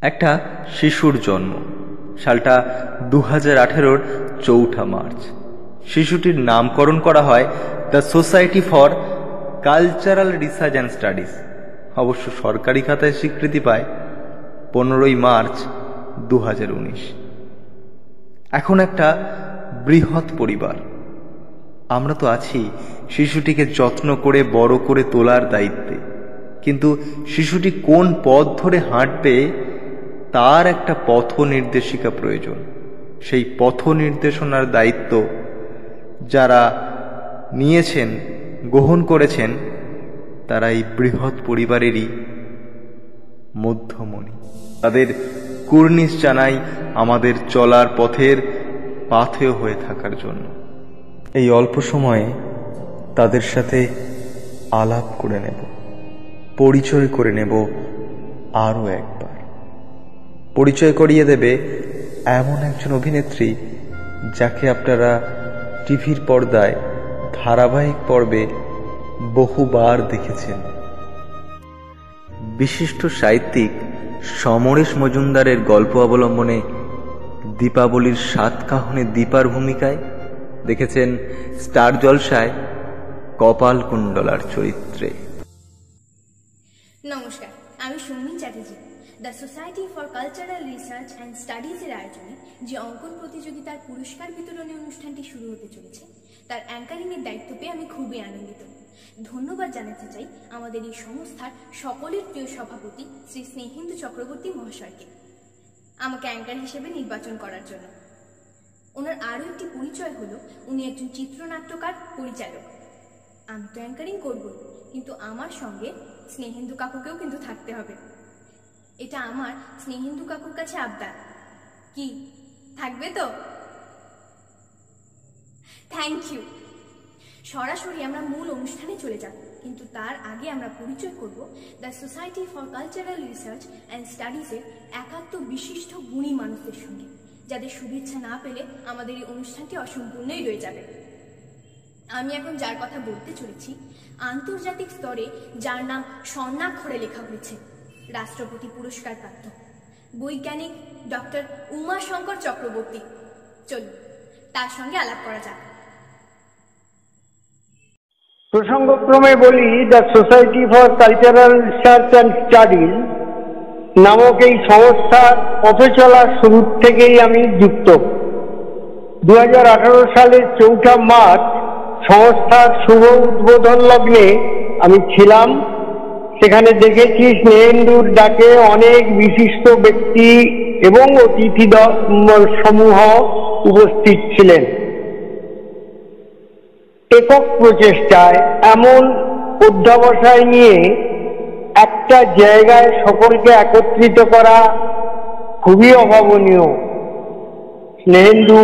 একটা শিশুর জন্ম, সালটা 2018-র 4 মার্চ। শিশুটির নামকরণ করা হয় the society for cultural research and studies. অবশ্য সরকারি খাতায় স্বীকৃতি পায় 15 মার্চ 2019। এখন একটা বৃহৎ পরিবার, আমরা তো আছি শিশুটিকে যত্ন করে বড় করে তোলার দায়িত্বে, কিন্তু শিশুটি কোন পথ ধরে হাঁটবে তার একটা পথ নির্দেশিকা প্রয়োজন। সেই পথ নির্দেশনার দায়িত্ব যারা নিয়েছেন, গ্রহণ করেছেন, তারা এই বৃহৎ পরিবারেরই মধ্যমণি। তাদের কুর্নিশ জানাই আমাদের চলার পথের পাথেয় হয়ে থাকার জন্য। এই অল্প সময়ে তাদের সাথে আলাপ করে নেব, পরিচয় করে নেব আরও একবার। পরিচয় করিয়ে দেবে এমন একজন অভিনেত্রী যাকে আপনারা টিভির পর্দায় ধারাবাহিক পর্বে বহুবার দেখেছেন। বিশিষ্ট সাহিত্যিক সমরেশ মজুমদারের গল্প অবলম্বনে দীপাবলির 7 কাহনে দীপার ভূমিকায় দেখেছেন স্টার জলসায় কপাল কুণ্ডলার চরিত্রে। নমস্কার, আমি Soumin Chatterjee. The society for cultural research and স্টাডিজের আয়োজনে যে অঙ্কন প্রতিযোগিতার পুরস্কার বিতরণী অনুষ্ঠানটি শুরু হতে চলেছে, তার অ্যাঙ্কারিংয়ের দায়িত্ব পেয়ে আমি খুবই আনন্দিত। ধন্যবাদ জানাতে চাই আমাদের এই সংস্থার সকলের প্রিয় সভাপতি শ্রী স্নেহেন্দু চক্রবর্তী মহাশয়কে আমাকে অ্যাঙ্কার হিসেবে নির্বাচন করার জন্য। ওনার আরও একটি পরিচয় হলো উনি একজন চিত্রনাট্যকার, পরিচালক। আমি তো অ্যাঙ্কারিং করব, কিন্তু আমার সঙ্গে স্নেহেন্দু কাকুকেও কিন্তু থাকতে হবে। এটা আমার স্নেহেন্দু কাকুর কাছে আবদার। কি থাকবে তো? Thank you. সরাসরি আমরা মূল অনুষ্ঠানে চলে যাব, কিন্তু তার আগে আমরা পরিচয় করব the society for cultural research and স্টাডিজের 71 বিশিষ্ট গুণী মানুষদের সঙ্গে, যাদের শুভেচ্ছা না পেলে আমাদের এই অনুষ্ঠানটি অসম্পূর্ণই রয়ে যাবে। আমি এখন যার কথা বলতে চলেছি, আন্তর্জাতিক স্তরে যার নাম স্বর্ণাক্ষরে লেখা হয়েছে, রাষ্ট্রপতি পুরস্কার প্রাপ্ত বৈজ্ঞানিক ডক্টর উমাশঙ্কর চক্রবর্তী। চলুন তার সঙ্গে আলাপ করা যাক। প্রসঙ্গক্রমে বলি, the society for cultural research and studies নামক এই সংস্থার পথ চলার শুরু থেকেই আমি যুক্ত। 2018 সালের 4 মার্চ সংস্থার শুভ উদ্বোধন লগ্নে আমি ছিলাম। সেখানে দেখেছি স্নেহেন্দুর ডাকে অনেক বিশিষ্ট ব্যক্তি এবং অতিথি সমূহ উপস্থিত ছিলেন। একক প্রচেষ্টায় এমন অধ্যবসায় নিয়ে একটা জায়গায় সকলকে একত্রিত করা খুবই অভাবনীয়। স্নেহেন্দু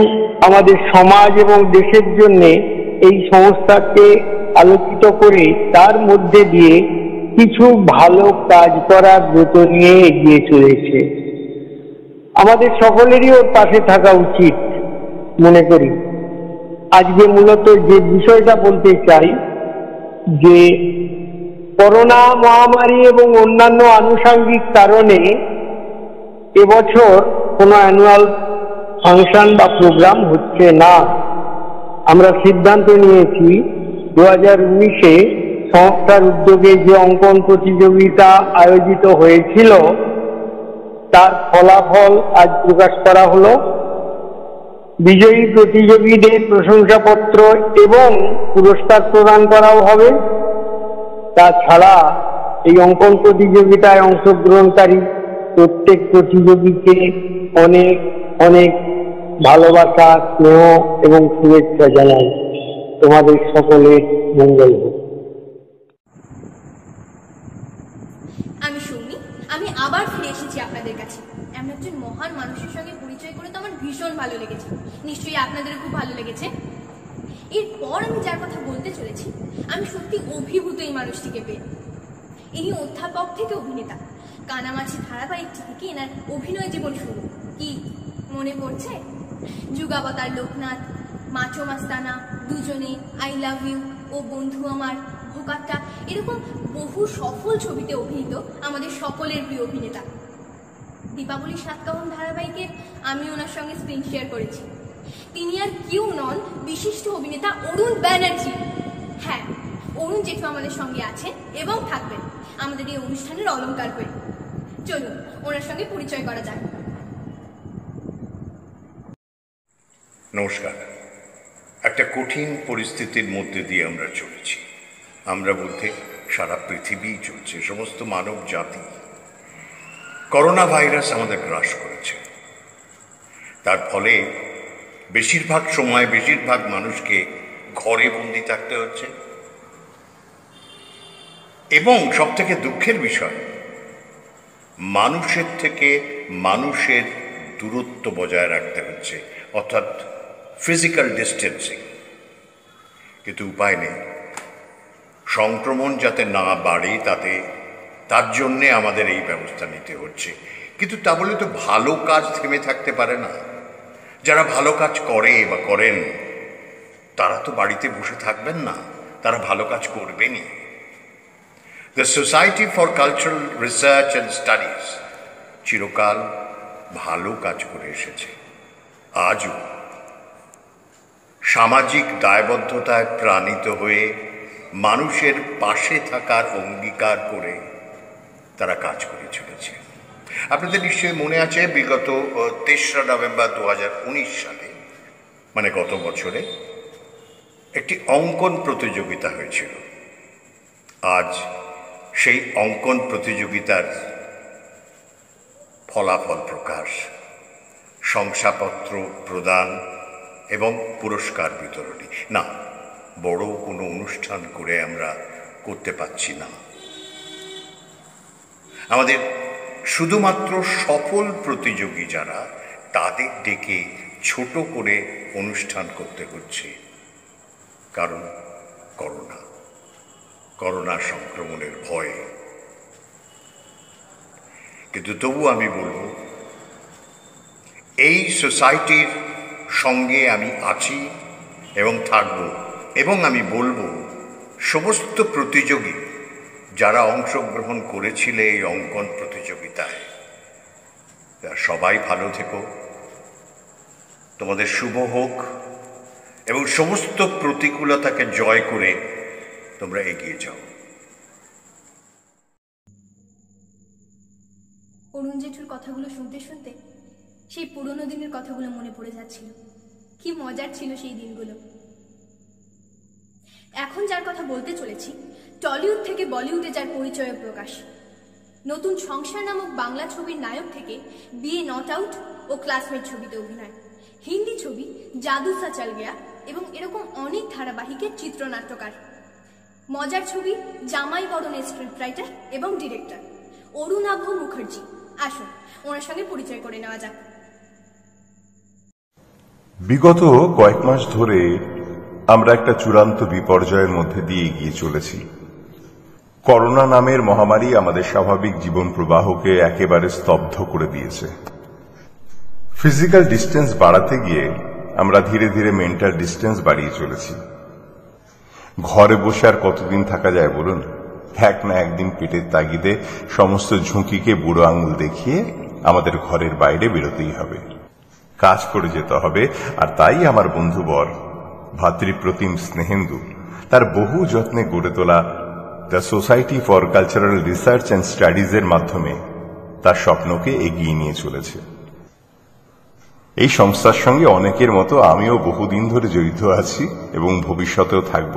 আমাদের সমাজ এবং দেশের জন্য এই সংস্থাকে আলোকিত করে তার মধ্যে দিয়ে কিছু ভালো কাজ করার ব্রত নিয়ে এগিয়ে চলেছে। আমাদের সকলেরই ওর পাশে থাকা উচিত মনে করি। আজকে মূলত যে বিষয়টা বলতে চাই, যে করোনা মহামারী এবং অন্যান্য আনুষঙ্গিক কারণে এবছর কোনো অ্যানুয়াল ফাংশন বা প্রোগ্রাম হচ্ছে না। আমরা সিদ্ধান্ত নিয়েছি 2019-এ সংস্থার উদ্যোগে যে অঙ্কন প্রতিযোগিতা আয়োজিত হয়েছিল তার ফলাফল আজ প্রকাশ করা হলো। বিজয়ী প্রতিযোগীদের প্রশংসাপত্র এবং পুরস্কার প্রদান করাও হবে। তাছাড়া এই অঙ্কন প্রতিযোগিতায় অংশগ্রহণকারী প্রত্যেক প্রতিযোগীকে অনেক অনেক ভালোবাসা, স্নেহ এবং শুভেচ্ছা জানাই। তোমাদের সকলের মঙ্গল হোক। আমি সৌমি, আমি আবার ফিরে এসেছি আপনাদের কাছে। এমন একজন মহান মানুষের সঙ্গে পরিচয় করে তো আমার ভীষণ ভালো লেগেছে, নিশ্চয়ই আপনাদের খুব ভালো লেগেছে। এরপর আমি যার কথা বলতে চলেছি, আমি সত্যি অভিভূত এই মানুষটিকে পেয়ে। ইনি অধ্যাপক থেকে অভিনেতা। কানামাছি ধারাবাহিকটি থেকে এনার অভিনয় জীবন শুরু। কি মনে পড়ছে? যুগাবতার লোকনাথ, মাচো মাস্তানা, দুজনে, আই লাভ ইউ ও বন্ধু আমার, ভোকাট্টা, এরকম বহু সফল ছবিতে অভিনীত আমাদের সকলের প্রিয় অভিনেতা। দীপাবলির সাতকাহন ধারাবাহিকের আমি ওনার সঙ্গে স্ক্রিন শেয়ার করেছি। তিনি আর কেউ নন, বিশিষ্ট অভিনেতা অরুণ ব্যানার্জি। হ্যাঁ, অরুণ জেঠু আমাদের সঙ্গে আছেন এবং থাকবেন আমাদের এই অনুষ্ঠানের অলংকার হয়ে। চলুন ওনার সঙ্গে পরিচয় করা যাক। নমস্কার। একটা কঠিন পরিস্থিতির মধ্যে দিয়ে আমরা চলেছি। আমরা বলতে সারা পৃথিবী চলছে, সমস্ত মানব জাতি। করোনা ভাইরাস আমাদের গ্রাস করেছে। তার ফলে বেশিরভাগ সময় বেশিরভাগ মানুষকে ঘরে বন্দি থাকতে হচ্ছে, এবং সব থেকে দুঃখের বিষয়, মানুষের থেকে মানুষের দূরত্ব বজায় রাখতে হচ্ছে, অর্থাৎ ফিজিক্যাল ডিস্টেন্সিং। কিন্তু উপায় নেই, সংক্রমণ যাতে না বাড়ে তার জন্যে আমাদের এই ব্যবস্থা নিতে হচ্ছে। কিন্তু তা বলে তো ভালো কাজ থেমে থাকতে পারে না। যারা ভালো কাজ করে বা করেন তারা তো বাড়িতে বসে থাকবেন না, তারা ভালো কাজ করবেনই। The society for cultural research and studies চিরকাল ভালো কাজ করে এসেছে। আজও সামাজিক দায়বদ্ধতায় প্রাণিত হয়ে মানুষের পাশে থাকার অঙ্গীকার করে তারা কাজ করে চলেছে। আপনাদের নিশ্চয়ই মনে আছে, বিগত 3রা নভেম্বর 2019 সালে, মানে গত বছরে, একটি অঙ্কন প্রতিযোগিতা হয়েছিল। আজ সেই অঙ্কন প্রতিযোগিতার ফলাফল প্রকাশ, শংসাপত্র প্রদান এবং পুরস্কার বিতরণী। না, বড় কোনো অনুষ্ঠান করে আমরা করতে পারছি না। আমাদের শুধুমাত্র সফল প্রতিযোগী যারা, তাদের ডেকে ছোট করে অনুষ্ঠান করতে হচ্ছে, কারণ করোনা সংক্রমণের ভয়ে। কিন্তু তবু আমি বলবো, এই সোসাইটির সঙ্গে আমি আছি এবং থাকব, এবং আমি বলবো সমস্ত প্রতিযোগী যারা অংশগ্রহণ করেছিলে এই অঙ্কন প্রতিযোগিতায়, সবাই ভালো থেকো, তোমাদের শুভ হোক, এবং সমস্ত প্রতিকূলতাকে জয় করে তোমরা এগিয়ে যাও। অরুণ জেঠুর কথাগুলো শুনতে শুনতে সেই পুরনো দিনের কথাগুলো মনে পড়ে যাচ্ছিল। কি মজার ছিল সেই দিনগুলো। এখন যার কথা বলতে চলেছি, টলিউড থেকে বলিউডে যার পরিচয় প্রকাশ। নতুন সংসার নামক বাংলা ছবির নায়ক থেকে বিয়ে নট আউট ও ক্লাসমেট ছবিতে অভিনয়, হিন্দি ছবি জাদু সা চল গয়া এবং এরকম অনেক ধারাবাহিকের চিত্রনাট্যকার। মজার ছবি জামাই বরণের স্ক্রিপ্ট রাইটার এবং ডিরেক্টর অরুণাভ মুখার্জি। আসুন ওনার সঙ্গে পরিচয় করে নেওয়া যাক। বিগত কয়েক মাস ধরে আমরা একটা চূড়ান্ত বিপর্যয়ের মধ্যে দিয়ে এগিয়ে চলেছি। করোনা নামের মহামারী আমাদের স্বাভাবিক জীবন প্রবাহকে একেবারে স্তব্ধ করে দিয়েছে। ফিজিক্যাল ডিস্টেন্স বাড়াতে গিয়ে আমরা ধীরে ধীরে মেন্টাল ডিস্টেন্স বাড়িয়ে চলেছি। ঘরে বসে আর কতদিন থাকা যায় বলুন? এক না একদিন পেটের তাগিদে সমস্ত ঝুঁকিকে বুড়ো আঙুল দেখিয়ে আমাদের ঘরের বাইরে বেরোতেই হবে, কাজ করে যেতে হবে। আর তাই আমার বন্ধুবর ভাতৃপ্রতিম স্নেহেন্দু তার বহু যত্নে গড়ে তোলা the society for cultural research and studies এর মাধ্যমে তার স্বপ্নকে এগিয়ে নিয়ে চলেছে। এই সংস্থার সঙ্গে অনেকের মতো আমিও বহুদিন ধরে জড়িত আছি এবং ভবিষ্যতেও থাকব।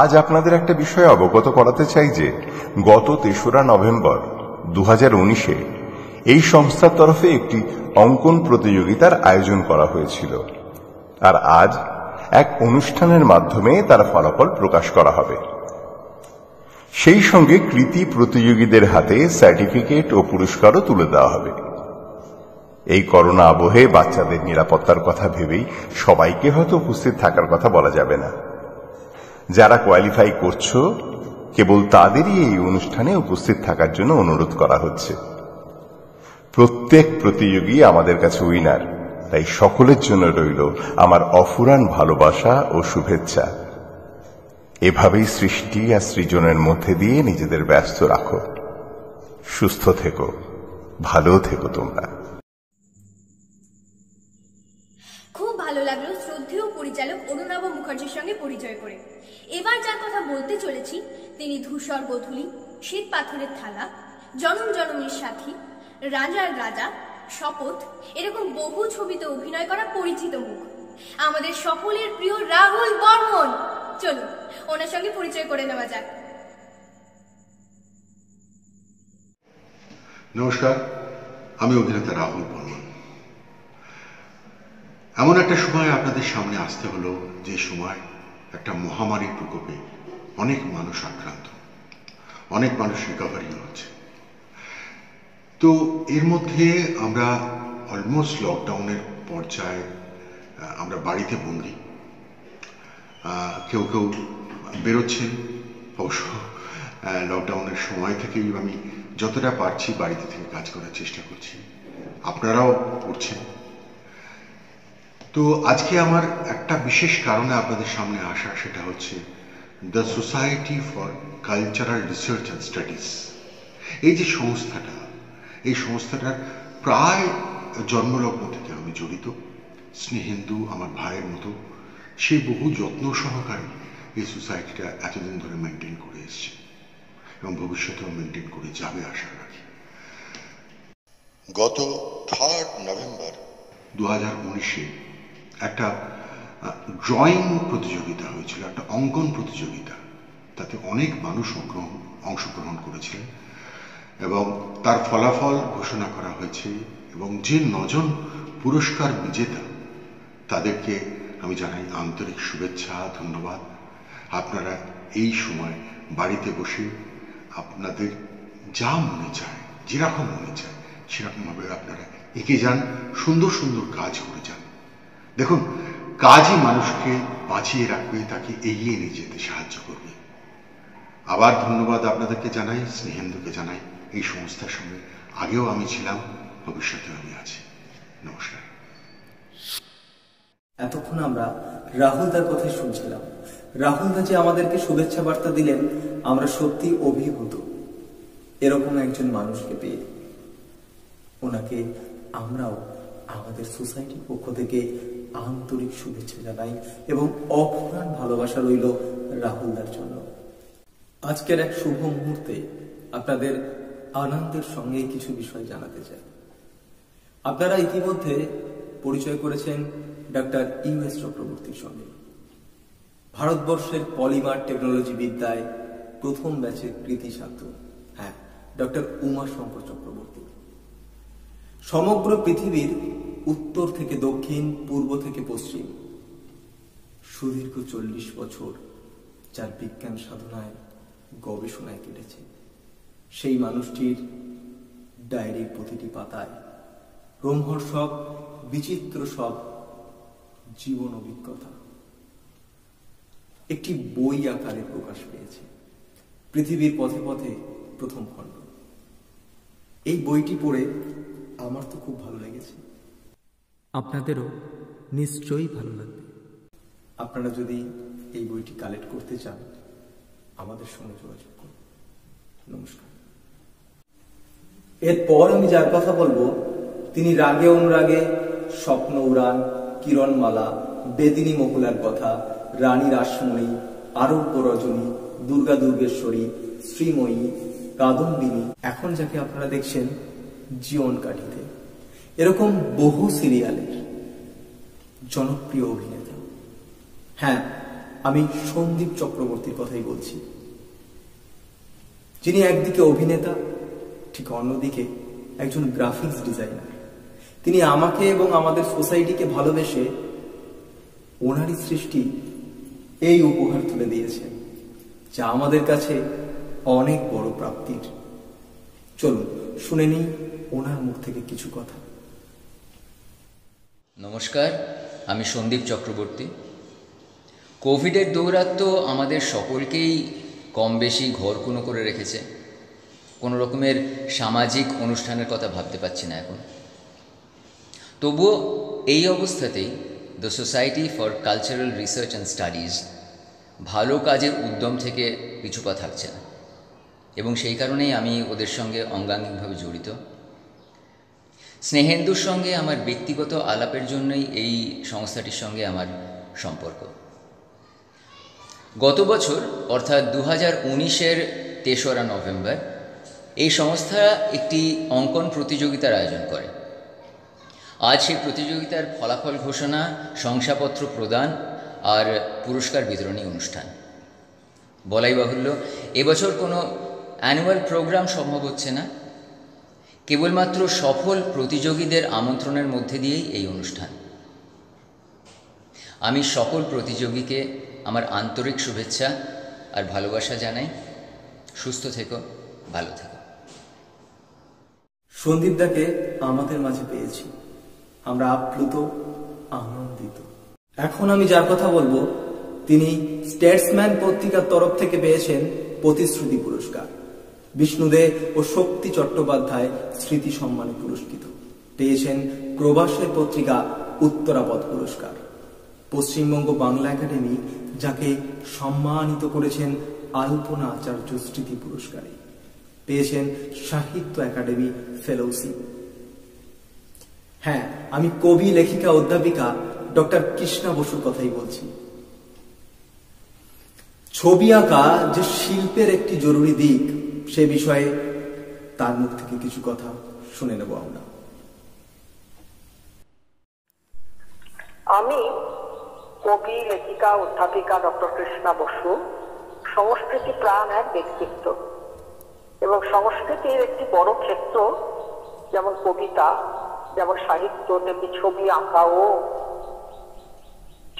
আজ আপনাদের একটা বিষয় অবগত করাতে চাই যে গত 3রা নভেম্বর 2019-এ এই সংস্থার তরফে একটি অঙ্কন প্রতিযোগিতার আয়োজন করা হয়েছিল, আর আজ এক অনুষ্ঠানের মাধ্যমে তার ফলাফল প্রকাশ করা হবে। সেই সঙ্গে কৃতী প্রতিযোগীদের হাতে সার্টিফিকেট ও পুরস্কারও তুলে দেওয়া হবে। এই করোনা আবহে বাচ্চাদের নিরাপত্তার কথা ভেবেই সবাইকে হয়তো উপস্থিত থাকার কথা বলা যাবে না। যারা কোয়ালিফাই করছো, কেবল তাদেরই এই অনুষ্ঠানে উপস্থিত থাকার জন্য অনুরোধ করা হচ্ছে। প্রত্যেক প্রতিযোগী আমাদের কাছে উইনার, তাই সকলের জন্য রইল আমার অফুরান ভালোবাসা ও শুভেচ্ছা। এভাবেই সৃষ্টি আর সৃজনের মধ্যে দিয়ে নিজেদের ব্যস্ত রাখো। সুস্থ থেকো, ভালো থেকো তোমরা। খুব ভালো লাগলো শ্রদ্ধেয় পরিচালক অরুণাভ মুখার্জির সঙ্গে পরিচয় করে। এবার যার কথা বলতে চলেছি তিনি ধূসর গোধূলি, শ্বেত পাথরের থালা, জনম জনমের সাথী, রাজার রাজা, শপথ এরকম বহু ছবিতে অভিনয় করা পরিচিত মুখ, আমাদের সকলের প্রিয় রাহুল বর্মন। চলুন ওনার সঙ্গে পরিচয় করে নেওয়া যাক। নমস্কার, আমি অভিনেতা রাহুল বর্মন। এমন একটা সময় আপনাদের সামনে আসতে হলো যে সময় একটা মহামারীর প্রকোপে অনেক মানুষ আক্রান্ত, অনেক মানুষ রিকভারিও হচ্ছে। তো এর মধ্যে আমরা অলমোস্ট লকডাউনের পর্যায়ে আমরা বাড়িতে বন্দি, কেউ কেউ বেরোচ্ছেন। অবশ্য লকডাউনের সময় থেকেই আমি যতটা পারছি বাড়িতে থেকে কাজ করার চেষ্টা করছি, আপনারাও করছেন। তো আজকে আমার একটা বিশেষ কারণে আপনাদের সামনে আসা, সেটা হচ্ছে the society for cultural research and studies. এই যে সংস্থাটা, এই সংস্থাটার প্রায় জন্মলগ্ন থেকে আমি জড়িত। স্নেহেন্দু আমার ভাইয়ের মতো, সে বহু যত্ন সহকারে এই সোসাইটিটা এতদিন ধরে মেনটেন করে এসছে এবং ভবিষ্যতেও মেনটেন করে যাবে আশা রাখি। গত 3 নভেম্বর 2019-এ একটা ড্রয়িং প্রতিযোগিতা হয়েছিল, একটা অঙ্কন প্রতিযোগিতা। তাতে অনেক মানুষ অংশগ্রহণ করেছিলেন এবং তার ফলাফল ঘোষণা করা হয়েছে এবং যে 9 জন পুরস্কার বিজেতা তাদেরকে আমি জানাই আন্তরিক শুভেচ্ছা, ধন্যবাদ। আপনারা এই সময় বাড়িতে বসে আপনাদের যা মনে চায়, যেরকম মনে চায় সেরকমভাবে আপনারা এগিয়ে যান, সুন্দর সুন্দর কাজ করে যান। দেখুন, কাজই মানুষকে বাঁচিয়ে রাখবে, তাকে এগিয়ে নিয়ে যেতে সাহায্য করবে। আবার ধন্যবাদ আপনাদেরকে জানাই, স্নেহেন্দুকে জানাই। এই সংস্থার সঙ্গে আগেও আমি ছিলাম, ভবিষ্যতেও আমি আছি। নমস্কার। এতক্ষণ আমরা রাহুলদার কথাই শুনছিলাম। রাহুলদা যে আমাদেরকে শুভেচ্ছা বার্তা দিলেন, আমরা সত্যি অভিভূত এরকম একজন মানুষকে পেয়ে। ওনাকে আমরাও আমাদের সোসাইটির পক্ষ থেকে আন্তরিক শুভেচ্ছা জানাই এবং অফুরান ভালোবাসা রইল রাহুলদার জন্য। আজকের এক শুভ মুহূর্তে আপনাদের আনন্দের সঙ্গে কিছু বিষয় জানাতে চাই। আপনারা ইতিমধ্যে পরিচয় করেছেন ডক্টর ইউ.এস. চক্রবর্তীর সঙ্গে। ভারতবর্ষের পলিমার টেকনোলজি বিদ্যায় প্রথম ব্যাচের কৃতি ছাত্র, হ্যাঁ, ডক্টর উমাশঙ্কর চক্রবর্তী। সমগ্র পৃথিবীর উত্তর থেকে দক্ষিণ, পূর্ব থেকে পশ্চিম সুদীর্ঘ 40 বছর যার বিজ্ঞান সাধনায়, গবেষণায় কেটেছে, সেই মানুষটির ডায়েরির প্রতিটি পাতায় রোমহর্ষক বিচিত্র সব জীবন অভিজ্ঞতা একটি বই আকারে প্রকাশ পেয়েছে। পৃথিবীর পথে পথে প্রথম খণ্ড। এই বইটি পড়ে আমার তো খুব ভালো লেগেছে, আপনাদেরও নিশ্চয়ই ভালো লাগবে। আপনারা যদি এই বইটি কালেক্ট করতে চান, আমাদের সঙ্গে যোগাযোগ করুন। নমস্কার। এরপর আমি যার কথা বলবো, তিনি রাগে অনুরাগে, স্বপ্ন উড়ান, কিরণমালা, বেদিনী মহুলার কথা, রানী রাসমণি, আরব্য রজনী, দুর্গা দুর্গেশ্বরী, শ্রীময়ী, কাদম্বিনী, এখন যাকে আপনারা দেখছেন জীবন কাঠিতে, এরকম বহু সিরিয়ালের জনপ্রিয় অভিনেতা। হ্যাঁ, আমি সন্দীপ চক্রবর্তীর কথাই বলছি, যিনি একদিকে অভিনেতা, ঠিক অন্যদিকে একজন গ্রাফিক্স ডিজাইনার। তিনি আমাকে এবং আমাদের সোসাইটিকে ভালোবেসে ওনারই সৃষ্টি এই উপহার তুলে দিয়েছেন, যা আমাদের কাছে অনেক বড় প্রাপ্তির। চলুন শুনে নিই ওনার মুখ থেকে কিছু কথা। নমস্কার, আমি সন্দীপ চক্রবর্তী। কোভিডের দৌরাত্ম্য আমাদের সকলকেই কম বেশি ঘরকুনো করে রেখেছে। কোনো রকমের সামাজিক অনুষ্ঠানের কথা ভাবতে পারছি না এখন। তবুও এই অবস্থাতেই the society for cultural research and studies ভালো কাজের উদ্যম থেকে পিছুপা থাকছে না, এবং সেই কারণেই আমি ওদের সঙ্গে অঙ্গাঙ্গিকভাবে জড়িত। স্নেহেন্দুর সঙ্গে আমার ব্যক্তিগত আলাপের জন্যই এই সংস্থাটির সঙ্গে আমার সম্পর্ক। গত বছর অর্থাৎ 2019-এর 3রা নভেম্বর এই সংস্থা একটি অঙ্কন প্রতিযোগিতার আয়োজন করে। আজ সেই প্রতিযোগিতার ফলাফল ঘোষণা, শংসাপত্র প্রদান আর পুরস্কার বিতরণী অনুষ্ঠান। বলাই বাহুল্য, এবছর কোনো অ্যানুয়াল প্রোগ্রাম সম্ভব হচ্ছে না, কেবলমাত্র সফল প্রতিযোগীদের আমন্ত্রণের মধ্যে দিয়েই এই অনুষ্ঠান। আমি সকল প্রতিযোগীকে আমার আন্তরিক শুভেচ্ছা আর ভালোবাসা জানাই। সুস্থ থেকো, ভালো থেকো। সন্দীপদাকে আমাদের মাঝে পেয়েছি, আমরা আপ্লুত, আনন্দিত। এখন আমি যার কথা বলবো তিনি স্টেটসম্যান পত্রিকার তরফ থেকে পেয়েছেন প্রতিশ্রুতি পুরস্কার। বিষ্ণুদে ও শক্তি চট্টোপাধ্যায় স্মৃতি সম্মানে পুরস্কৃত। পেয়েছেন প্রবাসের পত্রিকা উত্তরাপদ পুরস্কার। পশ্চিমবঙ্গ বাংলা একাডেমি যাকে সম্মানিত করেছেন আলপনা আচার্য স্মৃতি পুরস্কারে। পেয়েছেন সাহিত্য একাডেমি ফেলোশিপ। হ্যাঁ, আমি কবি, লেখিকা, অধ্যাপিকা ডক্টর কৃষ্ণা বসুর কথাই বলছি। ছবি আঁকা যে শিল্পের একটি জরুরি দিক, সে বিষয়ে তার মুখ থেকে কিছু কথা শুনে নেব আমরা। আমি কবি, লেখিকা, অধ্যাপিকা ডক্টর কৃষ্ণা বসু সংস্কৃতি প্রাণ এক ব্যক্তিত্ব এবং সংস্কৃতির একটি বড় ক্ষেত্র, যেমন কবিতা, যেমন সাহিত্য, তেমনি ছবি আঁকাও।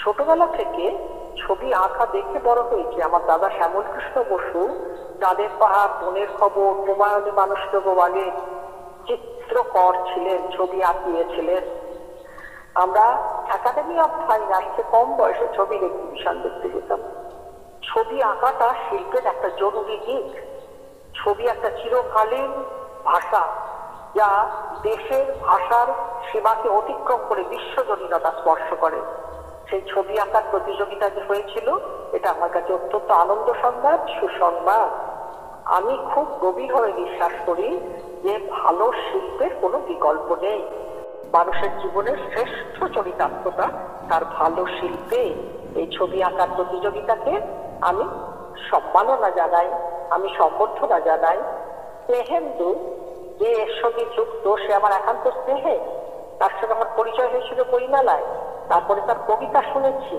ছোটবেলা থেকে ছবি আঁকা দেখে বড় হয়েছে। আমার দাদা শ্যামল কৃষ্ণ বসু চাঁদের পাহাড়, বনের খবর, হুমায়ুনী মানুষকে বলে চিত্রকর ছিলেন, ছবি আঁকিয়েছিলেন। আমরা একাডেমি অফ ফাইন আর্টসে কম বয়সে ছবির এক্সিবিশন দেখতে যেতাম। ছবি আঁকাটা শিল্পের একটা জরুরি দিক। ছবি একটা চিরকালীন ভাষা, যা দেশের ভাষার সীমাকে অতিক্রম করে বিশ্বজনীনতা স্পর্শ করে। সেই ছবি আঁকার প্রতিযোগিতা যে হয়েছিল, এটা আমার কাছে অত্যন্ত আনন্দ সংবাদ, সুসংবাদ। আমি খুব গভীরভাবে বিশ্বাস করি যে ভালো শিল্পের কোনো বিকল্প নেই। মানুষের জীবনের শ্রেষ্ঠ চরিতার্থতা তার ভালো শিল্পে। এই ছবি আঁকার প্রতিযোগিতাকে আমি সম্মাননা জানাই, আমি সম্বর্ধনা জানাই। স্নেহেন্দু যে এর সঙ্গে যুক্ত, সে আমার একান্ত স্নেহে। তার সঙ্গে আমার পরিচয় হয়েছিল বইমেলায়। তারপরে তার কবিতা শুনেছি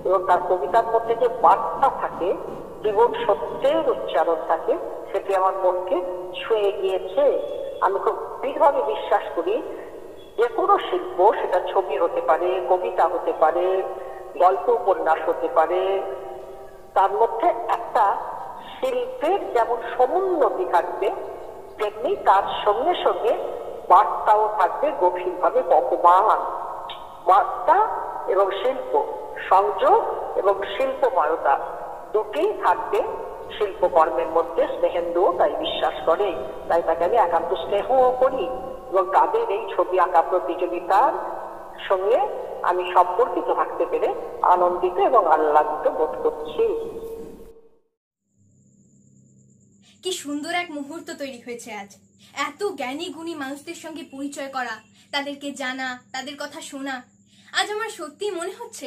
এবং তার কবিতার মধ্যে যে বার্তা থাকে, জীবন সত্যের উচ্চারণ থাকে, সেটি আমার মনকে ছুঁয়ে গিয়েছে। আমি খুব দৃঢ়ভাবে বিশ্বাস করি যে কোনো শিল্প, সেটা ছবি হতে পারে, কবিতা হতে পারে, গল্প উপন্যাস হতে পারে, তার মধ্যে একটা শিল্পের যেমন সমুন্নতি থাকবে, তেমনি তার সঙ্গে সঙ্গে বার্তাও থাকবে গভীরভাবে বহমান। বার্তা এবং শিল্প, সংযোগ এবং শিল্পময়তা দুটি থাকবে শিল্পকর্মের মধ্যে। স্নেহেন্দুও তাই বিশ্বাস করে, তাই তাকে আমি একান্ত স্নেহও করি এবং তাদের এই ছবি আঁকা প্রতিযোগিতার সঙ্গে আমি সম্পর্কিত থাকতে পেরে আনন্দিত এবং আহ্লাদিত বোধ করছি। কি সুন্দর এক মুহূর্ত তৈরি হয়েছে আজ। এত জ্ঞানী গুণী মানুষদের সঙ্গে পরিচয় করা, তাদেরকে জানা, তাদের কথা শোনা। আজ আমার সত্যি মনে হচ্ছে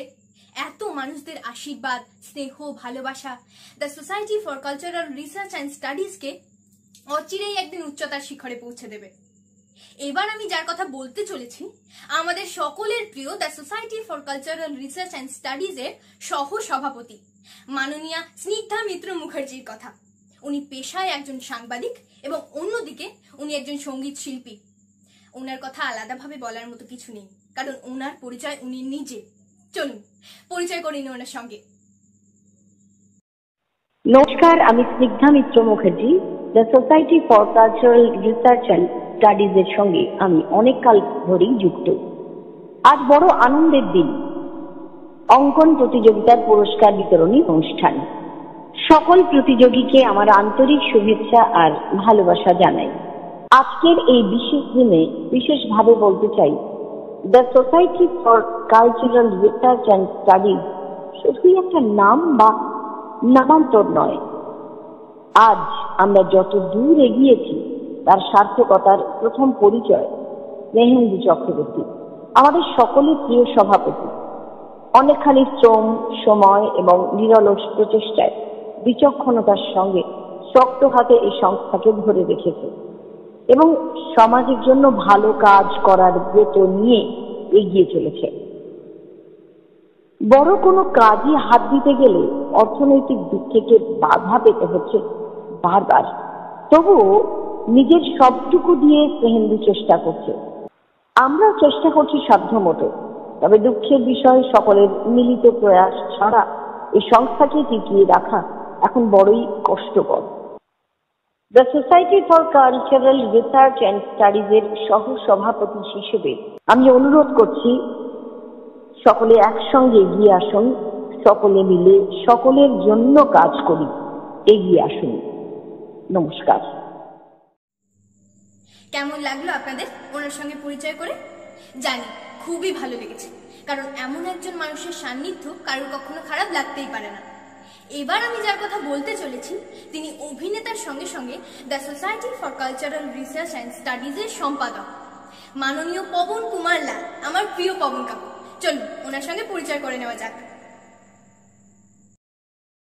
এত মানুষদের আশীর্বাদ, স্নেহ, ভালোবাসা the society for cultural research and স্টাডিজকে অচিরেই একদিন উচ্চতার শিখরে পৌঁছে দেবে। এবার আমি যার কথা বলতে চলেছি, আমাদের সকলের প্রিয় the society for cultural research and studies এর সহ সভাপতি মাননীয়া স্নিগ্ধা মিত্র মুখার্জির কথা। উনি পেশায় একজন সাংবাদিক এবং অন্যদিকে উনি একজন সঙ্গীত শিল্পী। ওনার কথা আলাদাভাবে বলার মতো কিছু নেই, কারণ ওনার পরিচয় উনি নিজে। চলুন পরিচয় করে নিন ওনার সঙ্গে। নমস্কার, আমি Snigdha Mitra Mukherjee. The society for cultural research and studies এর সঙ্গে আমি অনেক কাল ধরেই যুক্ত। আজ বড় আনন্দের দিন, অঙ্কন প্রতিযোগিতার পুরস্কার বিতরণী অনুষ্ঠান। সকল প্রতিযোগীকে আমার আন্তরিক শুভেচ্ছা আর ভালোবাসা জানাই। আজকের এই বিশেষ দিনে বিশেষভাবে বলতে চাই, the society for cultural research and studies শুধুই একটা নাম বা নামান্তর নয়। আজ আমরা যত দূর এগিয়েছি তার সার্থকতার প্রথম পরিচয় স্নেহেন্দু চক্রবর্তী, আমাদের সকলের প্রিয় সভাপতি। অনেকখানি শ্রম, সময় এবং নিরলস প্রচেষ্টায় বিচক্ষণতার সঙ্গে শক্ত হাতে এই সংস্থাকে ধরে রেখেছে এবং সমাজের জন্য ভালো কাজ করার ব্রত নিয়ে এগিয়ে চলেছে। বড় কোনো কাজে হাত দিতে গেলে অর্থনৈতিক দিক থেকে বাধা পেতে হচ্ছে বারবার, তবুও নিজের সবটুকু দিয়ে স্নেহেন্দু চেষ্টা করছে। আমরাও চেষ্টা করছি সাধ্যমতো, তবে দুঃখের বিষয় সকলের মিলিত প্রয়াস ছাড়া এই সংস্থাকে টিকিয়ে রাখা এখন বড়ই কষ্টকর। The society for cultural research and স্টাডিজের সহ সভাপতি হিসেবে আমি অনুরোধ করছি, সকলে একসঙ্গে এগিয়ে আসুন, সকলে মিলে সকলের জন্য কাজ করি, এগিয়ে আসুন। নমস্কার। কেমন লাগলো আপনাদের ওনার সঙ্গে পরিচয় করে? জানি খুবই ভালো লেগেছে, কারণ এমন একজন মানুষের সান্নিধ্য কারোর কখনো খারাপ লাগতেই পারে না। এবার আমি যার কথা বলতে চলেছি তিনি অভিনেতার সঙ্গে সঙ্গে the society for cultural research and স্টাডিজের সম্পাদক মাননীয় পবন কুমার লাল, আমার প্রিয় পবন কাকু। চলুন ওনার সঙ্গে পরিচয় করে নেওয়া যাক।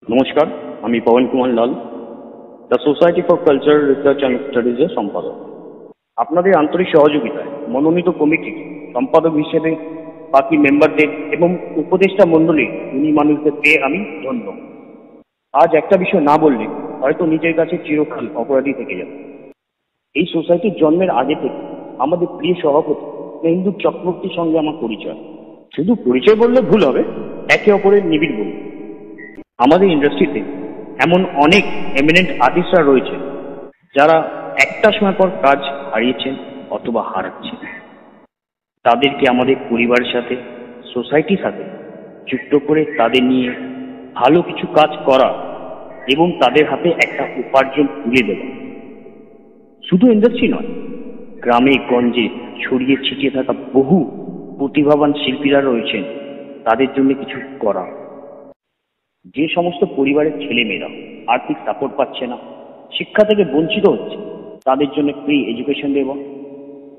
নমস্কার, আমি Pawan Kumar Lal, the society for cultural research and স্টাডিজের সম্পাদক। আপনাদের আন্তরিক সহযোগিতায় মনোনীত কমিটি সম্পাদক হিসেবে বাকি মেম্বারদের এবং উপদেষ্টা মণ্ডলীর উনি মানুষদের পেয়ে আমি ধন্য। আজ একটা বিষয় না বললে হয়তো নিজের কাছে চিরকাল অপরাধী থেকে যাবে। এই সোসাইটির জন্মের আগে থেকে আমাদের প্রিয় সভাপতি স্নেহেন্দু চক্রবর্তীর সঙ্গে আমার পরিচয়। শুধু পরিচয় বললে ভুল হবে, একে অপরের নিবিড় বন্ধু। আমাদের ইন্ডাস্ট্রিতে এমন অনেক এমিনেন্ট আর্টিস্টরা রয়েছে যারা একটা সময় পর কাজ হারিয়েছেন অথবা হারাচ্ছেন। তাদেরকে আমাদের পরিবারের সাথে, সোসাইটির সাথে যুক্ত করে তাদের নিয়ে ভালো কিছু কাজ করা এবং তাদের হাতে একটা উপার্জন তুলে দেওয়া। শুধু ইন্ডাস্ট্রি নয়, গ্রামে গঞ্জে ছড়িয়ে ছিটিয়ে থাকা বহু প্রতিভাবান শিল্পীরা রয়েছেন, তাদের জন্য কিছু করা। যে সমস্ত পরিবারের ছেলেমেয়েরা আর্থিক সাপোর্ট পাচ্ছে না, শিক্ষা থেকে বঞ্চিত হচ্ছে, তাদের জন্য ফ্রি এডুকেশন দেওয়া,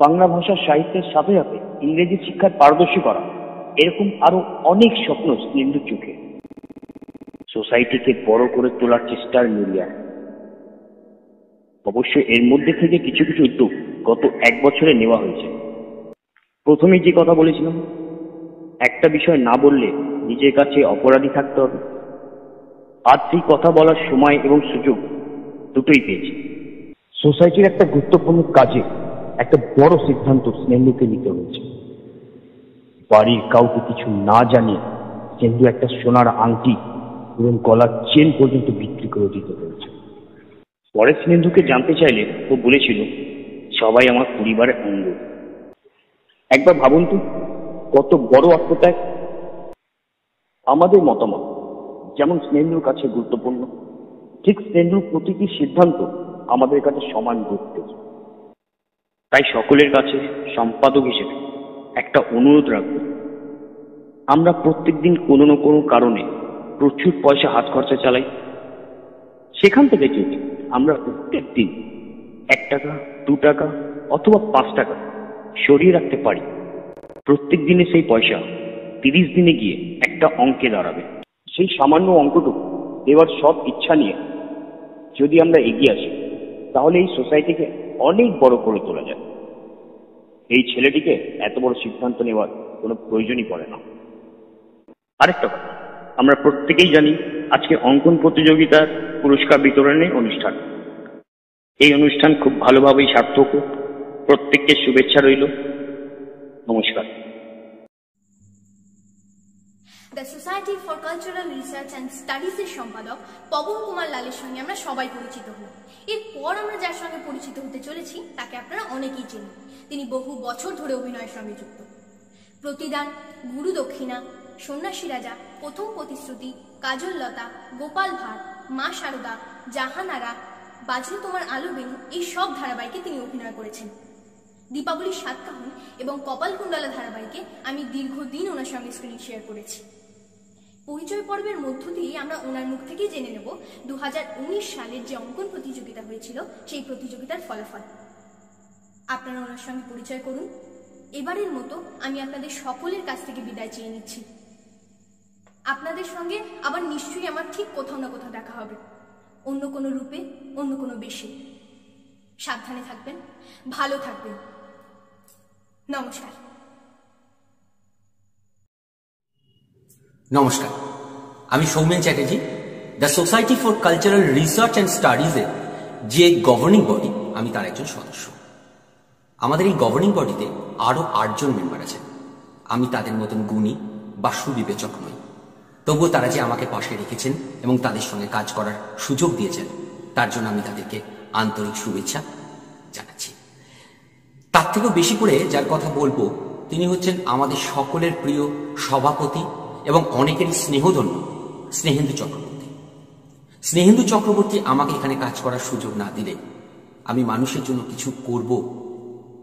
বাংলা ভাষার সাহিত্যের সাথে সাথে ইংরেজি শিক্ষায় পারদর্শী করা, এরকম আরো অনেক স্বপ্ন স্নেহেন্দুর চোখে। সোসাইটিকে বড় করে তোলার চেষ্টার মিডিয়া। অবশ্য এর মধ্যে থেকে কিছু কিছু উদ্যোগ গত 1 বছরে নেওয়া হয়েছে। প্রথমে যে কথা বলেছিলাম, একটা বিষয় না বললে নিজের কাছে অপরাধী থাকতে হবে। আজ সেই কথা বলার সময় এবং সুযোগ দুটোই পেয়েছি। সোসাইটির একটা গুরুত্বপূর্ণ কাজে একটা বড় সিদ্ধান্ত স্নেহেন্দুকে নিতে হয়েছে। বাড়ির কাউকে কিছু না জানিয়ে স্নেহেন্দু একটা সোনার আংটি এবং গলার চেন পর্যন্ত বিক্রি করে দিতে হয়েছে। পরে স্নেহেন্দুকে জানতে চাইলে ও বলেছিল, সবাই আমার পরিবারের অঙ্গ। একবার ভাবুন তো, কত বড় আত্মত্যাগ। আমাদের মতামত যেমন স্নেহেন্দুর কাছে গুরুত্বপূর্ণ, ঠিক স্নেহেন্দুর প্রতিটি সিদ্ধান্ত আমাদের কাছে সমান গুরুত্ব। তাই সকলের কাছে সম্পাদক হিসেবে একটা অনুরোধ রাখব, আমরা প্রত্যেকদিন কোনো না কোনো কারণে প্রচুর পয়সা হাত খরচা চালাই। সেখান থেকে যদি আমরা প্রত্যেক দিন 1 টাকা, 2 টাকা অথবা 5 টাকা সরিয়ে রাখতে পারি, প্রত্যেক দিনে সেই পয়সা 30 দিনে গিয়ে একটা অঙ্কে দাঁড়াবে। সেই সামান্য অঙ্কটুকু দেওয়ার সব ইচ্ছা নিয়ে যদি আমরা এগিয়ে আসি, তাহলে এই সোসাইটিকে অনেক বড় করে তোলা যায়। এই ছেলেটিকে এত বড় সিদ্ধান্ত নেওয়ার কোনো প্রয়োজনই পড়ে না। আরেকটা কথা, আমরা প্রত্যেকেই জানি আজকে অঙ্কন প্রতিযোগিতার পুরস্কার বিতরণের অনুষ্ঠান। এই অনুষ্ঠান খুব ভালোভাবেই সার্থক হোক। প্রত্যেককে শুভেচ্ছা রইল। নমস্কার। The society for cultural research and স্টাডিজের সম্পাদক পবন কুমার লালের সঙ্গে আমরা সবাই পরিচিত হলাম। এরপর আমরা যার সঙ্গে পরিচিত হতে চলেছি তাকে আপনারা অনেকেই চেনেন। তিনি বহু বছর ধরে অভিনয়ের সঙ্গে যুক্ত। প্রতিদান, গুরু দক্ষিণা, সন্ন্যাসী রাজা, প্রথম প্রতিশ্রুতি, কাজল লতা, গোপাল ভাঁড়, মা শারদা, জাহানারা, বাজলে তোমার আলো বেনু, এই সব ধারাবাহিকে তিনি অভিনয় করেছেন। দীপাবলির 7 কাহন এবং কপালকুণ্ডলা ধারাবাহিকে আমি দীর্ঘদিন ওনার সঙ্গে স্ক্রিন শেয়ার করেছি। পরিচয় পর্বের মধ্য দিয়ে আমরা ওনার মুখ থেকেই জেনে নেব 2019 সালের যে অঙ্কন প্রতিযোগিতা হয়েছিল সেই প্রতিযোগিতার ফলাফল। আপনারা ওনার সঙ্গে পরিচয় করুন। এবারের মতো আমি আপনাদের সকলের কাছ থেকে বিদায় চেয়ে নিচ্ছি। আপনাদের সঙ্গে আবার নিশ্চয়ই আমার ঠিক কোথাও না কোথাও দেখা হবে, অন্য কোনো রূপে, অন্য কোনো বেশে। সাবধানে থাকবেন, ভালো থাকবেন। নমস্কার। নমস্কার, আমি Soumen Chatterjee, the society for cultural research and স্টাডিজের যে গভর্নিং বডি, আমি তার একজন সদস্য। আমাদের এই গভর্নিং বডিতে আরও 8 জন মেম্বার আছেন। আমি তাদের মতন গুণী বা সুবিবেচক নই, তবুও তারা যে আমাকে পাশে রেখেছেন এবং তাদের সঙ্গে কাজ করার সুযোগ দিয়েছেন, তার জন্য আমি তাদেরকে আন্তরিক শুভেচ্ছা জানাচ্ছি। তার থেকেও বেশি করে যার কথা বলবো, তিনি হচ্ছেন আমাদের সকলের প্রিয় সভাপতি এবং অনেকেরই স্নেহধন্য স্নেহেন্দু চক্রবর্তী। স্নেহেন্দু চক্রবর্তী আমাকে এখানে কাজ করার সুযোগ না দিলে আমি মানুষের জন্য কিছু করব,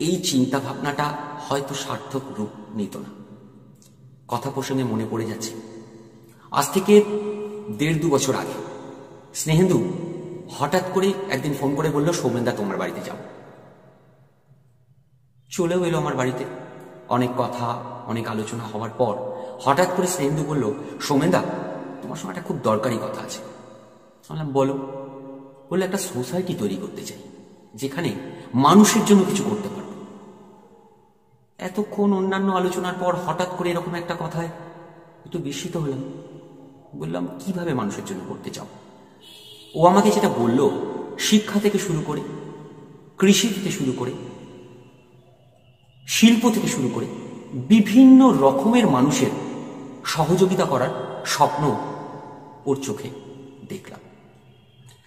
এই চিন্তা ভাবনাটা হয়তো সার্থক রূপ নিত না। কথা প্রসঙ্গে মনে পড়ে যাচ্ছে, আজ থেকে 1.5-2 বছর আগে স্নেহেন্দু হঠাৎ করে একদিন ফোন করে বলল, সৌমেনদা তোমার বাড়িতে যাও। চলেও এলো আমার বাড়িতে। অনেক কথা, অনেক আলোচনা হওয়ার পর হঠাৎ করে স্নেহেন্দু বলল, সৌমেনদা তোমার সঙ্গে একটা খুব দরকারি কথা আছে। বললাম, বলো। বললে, একটা সোসাইটি তৈরি করতে চাই যেখানে মানুষের জন্য কিছু করতে পারবো। এতক্ষণ অন্যান্য আলোচনার পর হঠাৎ করে এরকম একটা কথায় একটু বিস্মিত হলাম। বললাম, কিভাবে মানুষের জন্য করতে চাও? ও আমাকে যেটা বলল, শিক্ষা থেকে শুরু করে, কৃষি থেকে শুরু করে, শিল্প থেকে শুরু করে বিভিন্ন রকমের মানুষের সহযোগিতা করার স্বপ্ন ওর চোখে দেখলাম।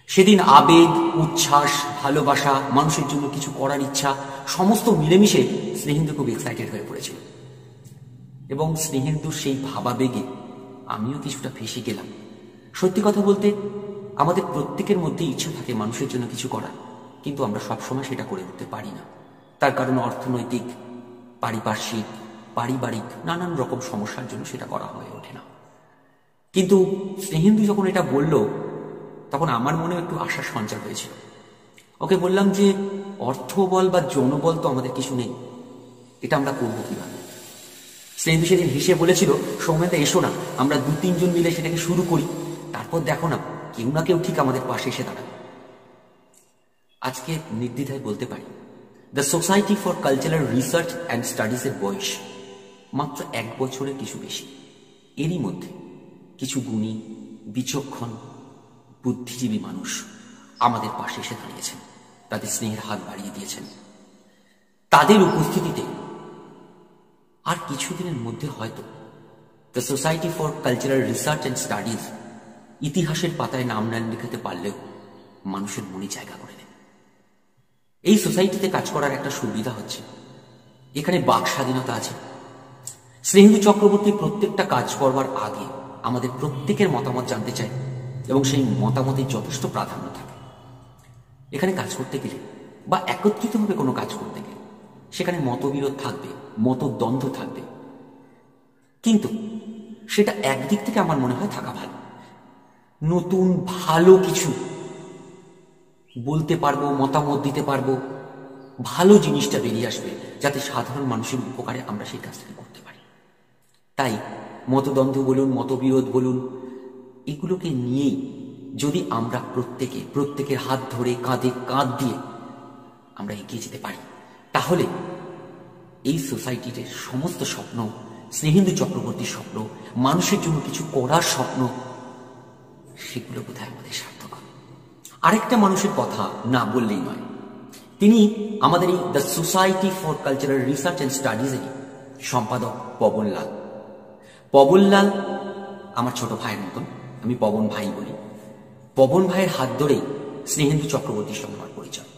সেদিন আবেগ, উচ্ছ্বাস, ভালোবাসা, মানুষের জন্য কিছু করার ইচ্ছা সমস্ত মিলেমিশে স্নেহেন্দু খুব এক্সাইটেড হয়ে পড়েছিল। এবং স্নেহেন্দুর সেই ভাবাবেগে আমিও কিছুটা ফেঁসে গেলাম। সত্যি কথা বলতে, আমাদের প্রত্যেকের মধ্যে ইচ্ছা থাকে মানুষের জন্য কিছু করার, কিন্তু আমরা সবসময় সেটা করে উঠতে পারি না। তার কারণ অর্থনৈতিক, পারিপার্শ্বিক, পারিবারিক নানান রকম সমস্যার জন্য সেটা করা হয়ে ওঠে না। কিন্তু স্নেহেন্দু যখন এটা বলল, তখন আমার মনে একটু আশার সঞ্চার হয়েছিল। ওকে বললাম যে অর্থবল বা জনবল তো আমাদের কিছু নেই, এটা আমরা করবো কিভাবে? স্নেহেন্দু সেদিন হেসে বলেছিল, সৌমেনদা এসো না, আমরা 2-3 জন মিলে সেটাকে শুরু করি, তারপর দেখো না কেউ না কেউ ঠিক আমাদের পাশে এসে দাঁড়াবে। আজকে নির্দ্বিধায় বলতে পারি, the society for cultural research and স্টাডিজের বয়স মাত্র 1 বছরের কিছু বেশি। এরই মধ্যে কিছু গুণী, বিচক্ষণ, বুদ্ধিজীবী মানুষ আমাদের পাশে এসে দাঁড়িয়েছেন, তাদের স্নেহের হাত বাড়িয়ে দিয়েছেন। তাদের উপস্থিতিতে আর কিছুদিনের মধ্যে হয়তো the society for cultural research and studies ইতিহাসের পাতায় নাম না লিখাতে পারলেও মানুষের মনে জায়গা করে নেবে। এই সোসাইটিতে কাজ করার একটা সুবিধা হচ্ছে, এখানে বাক স্বাধীনতা আছে। স্নেহেন্দু চক্রবর্তী প্রত্যেকটা কাজ করবার আগে আমাদের প্রত্যেকের মতামত জানতে চায় এবং সেই মতামতের যথেষ্ট প্রাধান্য থাকে। এখানে কাজ করতে গেলে বা একত্রিতভাবে কোনো কাজ করতে গেলে সেখানে মতবিরোধ থাকবে, মতদ্বন্দ্ব থাকবে, কিন্তু সেটা একদিক থেকে আমার মনে হয় থাকা ভালো। নতুন ভালো কিছু বলতে পারবো, মতামত দিতে পারবো, ভালো জিনিসটা বেরিয়ে আসবে, যাতে সাধারণ মানুষের উপকারে আমরা সেই কাজটা করতে পারি। তাই মতদ্বন্দ্ব বলুন, মতবিরোধ বলুন, এগুলোকে নিয়েই যদি আমরা প্রত্যেকের হাত ধরে, কাঁধে কাঁধ দিয়ে আমরা এগিয়ে যেতে পারি, তাহলে এই সোসাইটির সমস্ত স্বপ্ন, স্নেহেন্দু চক্রবর্তীর স্বপ্ন, মানুষের জন্য কিছু করার স্বপ্ন, সেগুলো বোধহয় আমাদের সার্থক হবে। আরেকটা মানুষের কথা না বললেই নয়, তিনি আমাদের এই the society for cultural research and স্টাডিজের সম্পাদক পবন লাল। পবন লাল আমার ছোট ভাইয়ের মতন, আমি পবন ভাই বলি। পবন ভাইয়ের হাত ধরেই স্নেহেন্দু চক্রবর্তীর সঙ্গে আমার পরিচয়।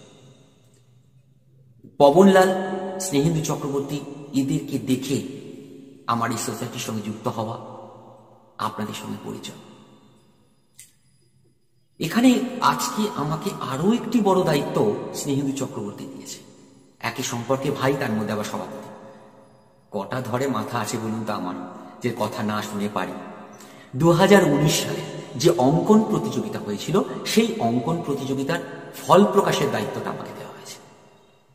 পবন লাল, স্নেহেন্দু চক্রবর্তী, এদেরকে দেখে আমার এই সোসাইটির সঙ্গে যুক্ত হওয়া, আপনাদের সঙ্গে পরিচয়। এখানে আজকে আমাকে আরো একটি বড় দায়িত্ব স্নেহেন্দু চক্রবর্তী দিয়েছে। একই সম্পর্কে ভাই, তার মধ্যে আবার সভাপতি। কটা ধরে মাথা আছে বলুন তো আমার, যে কথা না শুনে পারি। 2019 সালে যে অঙ্কন প্রতিযোগিতা হয়েছিল, সেই অঙ্কন প্রতিযোগিতার ফল প্রকাশের দায়িত্বটা আমাকে দেওয়া হয়েছে।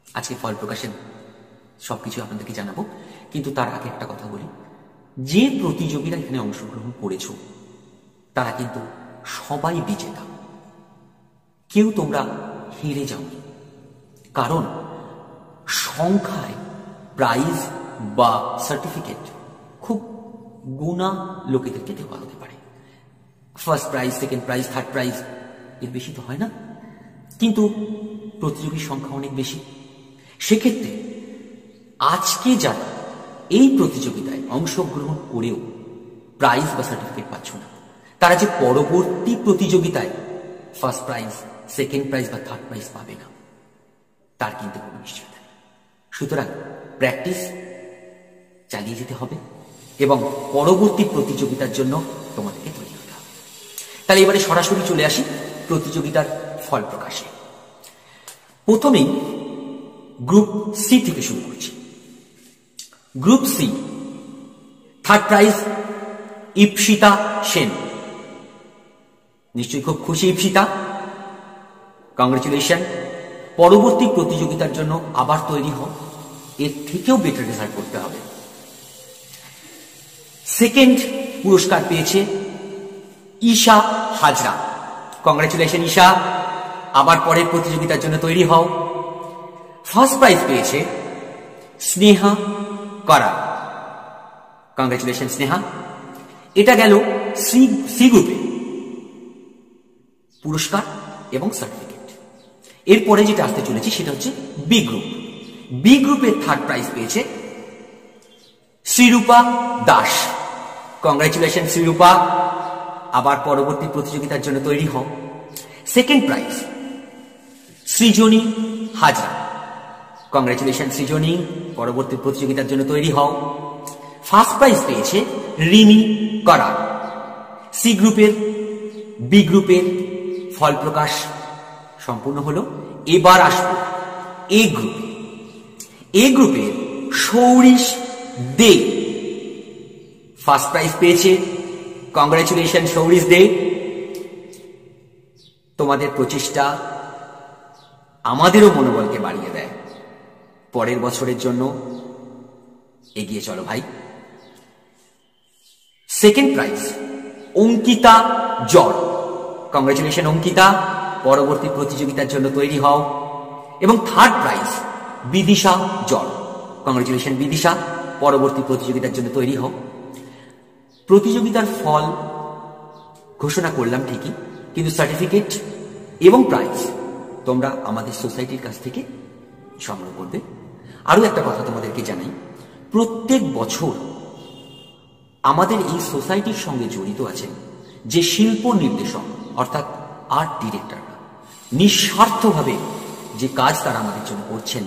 আজকে ফল প্রকাশের সবকিছু আপনাদেরকে জানাবো, কিন্তু তার আগে একটা কথা বলি, যে প্রতিযোগীরা এখানে অংশগ্রহণ করেছ তারা কিন্তু সবাই বিজেতা, কেউ তোমরা হেরে যাওনি। কারণ সংখ্যায় প্রাইজ বা সার্টিফিকেট খুব গুণা লোকেদেরকে দেওয়া হতে পারে। First prize, second prize, third prize, এর বেশি তো হয় না, কিন্তু প্রতিযোগীর সংখ্যা অনেক বেশি। সেক্ষেত্রে আজকে যারা এই প্রতিযোগিতায় অংশগ্রহণ করেও প্রাইজ বা সার্টিফিকেট পাচ্ছ না, তারা যে পরবর্তী প্রতিযোগিতায় ফার্স্ট প্রাইজ, সেকেন্ড প্রাইজ বা থার্ড প্রাইজ পাবে না, তার কিন্তু কোনো নিশ্চয়তা নেই। সুতরাং প্র্যাকটিস চালিয়ে যেতে হবে এবং পরবর্তী প্রতিযোগিতার জন্য তোমাদেরকে তৈরি হতে হবে। তাহলে এবারে সরাসরি চলে আসি প্রতিযোগিতার ফল প্রকাশে। প্রথমেই গ্রুপ সি থেকে শুরু করছি। Group C, third prize Ipsita Sen. নিশ্চয়ই খুব খুশি ইপসিতা, কংগ্রেচুলেশন। পরবর্তী প্রতিযোগিতার জন্য আবার তৈরি হও, এর থেকেও বেটার রেজাল্ট করতে হবে। সেকেন্ড পুরস্কার পেয়েছে ঈশা হাজরা। কংগ্রেচুলেশন ঈশা, আবার পরের প্রতিযোগিতার জন্য তৈরি হও। ফার্স্ট প্রাইজ পেয়েছে স্নেহা করা। কংগ্রেচুলেশন স্নেহা। এটা গেল সি গ্রুপে পুরস্কার এবং সার্টিফিকেট। এরপরে যেটা আসতে চলেছি সেটা হচ্ছে বি গ্রুপ। বি গ্রুপের থার্ড প্রাইজ পেয়েছে শ্রীরূপা দাস। কংগ্রেচুলেশন শ্রীরূপা, আবার পরবর্তী প্রতিযোগিতার জন্য তৈরি হও। Second prize Srijani Hazra. Congratulation Srijani, পরবর্তী প্রতিযোগিতার জন্য তৈরি হও। ফার্স্ট প্রাইজ পেয়েছে রিমি করা। সি গ্রুপের বি গ্রুপের ফল প্রকাশ সম্পূর্ণ হলো। এবার আসবো এ গ্রুপে। এ গ্রুপের সৌরিশ দে ফার্স্ট প্রাইজ পেয়েছে। কংগ্রেচুলেশন সৌরিশ দে। তোমাদের প্রচেষ্টা আমাদেরও মনোবলকে বাড়িয়ে দেয়। পরের বছরের জন্য এগিয়ে চলো ভাই। সেকেন্ড প্রাইজ অঙ্কিতা জল। কংগ্রেচুলেশন অঙ্কিতা, পরবর্তী প্রতিযোগিতার জন্য তৈরি হও। এবং থার্ড প্রাইজ বিদিশা জল। কংগ্রেচুলেশন বিদিশা, পরবর্তী প্রতিযোগিতার জন্য তৈরি হও। প্রতিযোগিতার ফল ঘোষণা করলাম ঠিকই, কিন্তু সার্টিফিকেট এবং প্রাইজ তোমরা আমাদের সোসাইটির কাছ থেকে সংগ্রহ করবে। আরো একটা কথা তোমাদেরকে জানাই, প্রত্যেক বছর আমাদের এই সোসাইটির সঙ্গে জড়িত আছেন যে শিল্প নির্দেশক অর্থাৎ আর্ট ডিরেক্টররা, নিঃস্বার্থভাবে যে কাজ তারা আমাদের জন্য করছেন